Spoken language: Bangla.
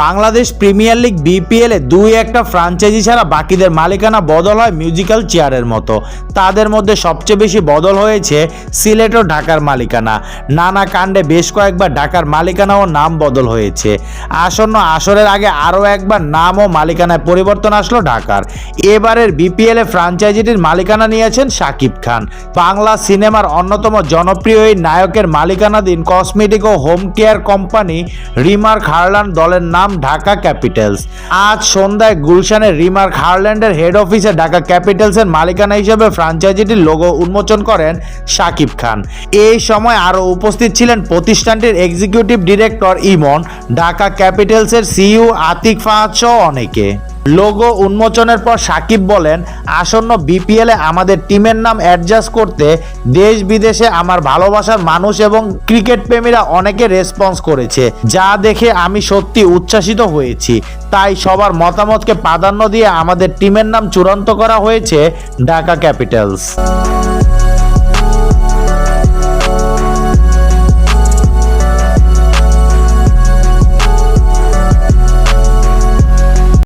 বাংলাদেশ প্রিমিয়ার লিগ বিপিএলে দুই একটা ফ্রাঞ্চাইজি ছাড়া বাকিদের মালিকানা বদল হয় মিউজিক্যাল চেয়ারের মতো। তাদের মধ্যে সবচেয়ে বেশি বদল হয়েছে সিলেট ও ঢাকার মালিকানা। নানা কাণ্ডে বেশ কয়েকবার ঢাকার মালিকানা ও নাম বদল হয়েছে। আসন্ন আসরের আগে আরও একবার নাম ও মালিকানায় পরিবর্তন আসলো ঢাকার। এবারের বিপিএলে ফ্রাঞ্চাইজিটির মালিকানা নিয়েছেন শাকিব খান। বাংলা সিনেমার অন্যতম জনপ্রিয় এই নায়কের মালিকানাধীন কসমেটিক ও home care company Remark Harland দলের নাম ঢাকা ক্যাপিটালস। আজ সন্ধ্যায় গুলশানের রিমার্ক হারল্যান্ডের হেড অফিসে ঢাকা ক্যাপিটালসের মালিকানা হিসেবে ফ্রাঞ্চাইজিটির লোগো উন্মোচন করেন শাকিব খান। এই সময় আরও উপস্থিত ছিলেন প্রতিষ্ঠানটির এক্সিকিউটিভ ডিরেক্টর ইমন, ঢাকা ক্যাপিটালসের সিইও আতিক ফাহাদ সহ অনেকে। লোগো উন্মোচনের পর শাকিব বলেন, আসন্ন বিপিএলে আমাদের টিমের নাম অ্যাডজাস্ট করতে দেশ বিদেশে আমার ভালোবাসার মানুষ এবং ক্রিকেট প্রেমীরা অনেকে রেসপন্স করেছে, যা দেখে আমি সত্যি উচ্ছ্বাসিত হয়েছি। তাই সবার মতামতকে প্রাধান্য দিয়ে আমাদের টিমের নাম চূড়ান্ত করা হয়েছে ঢাকা ক্যাপিটালস।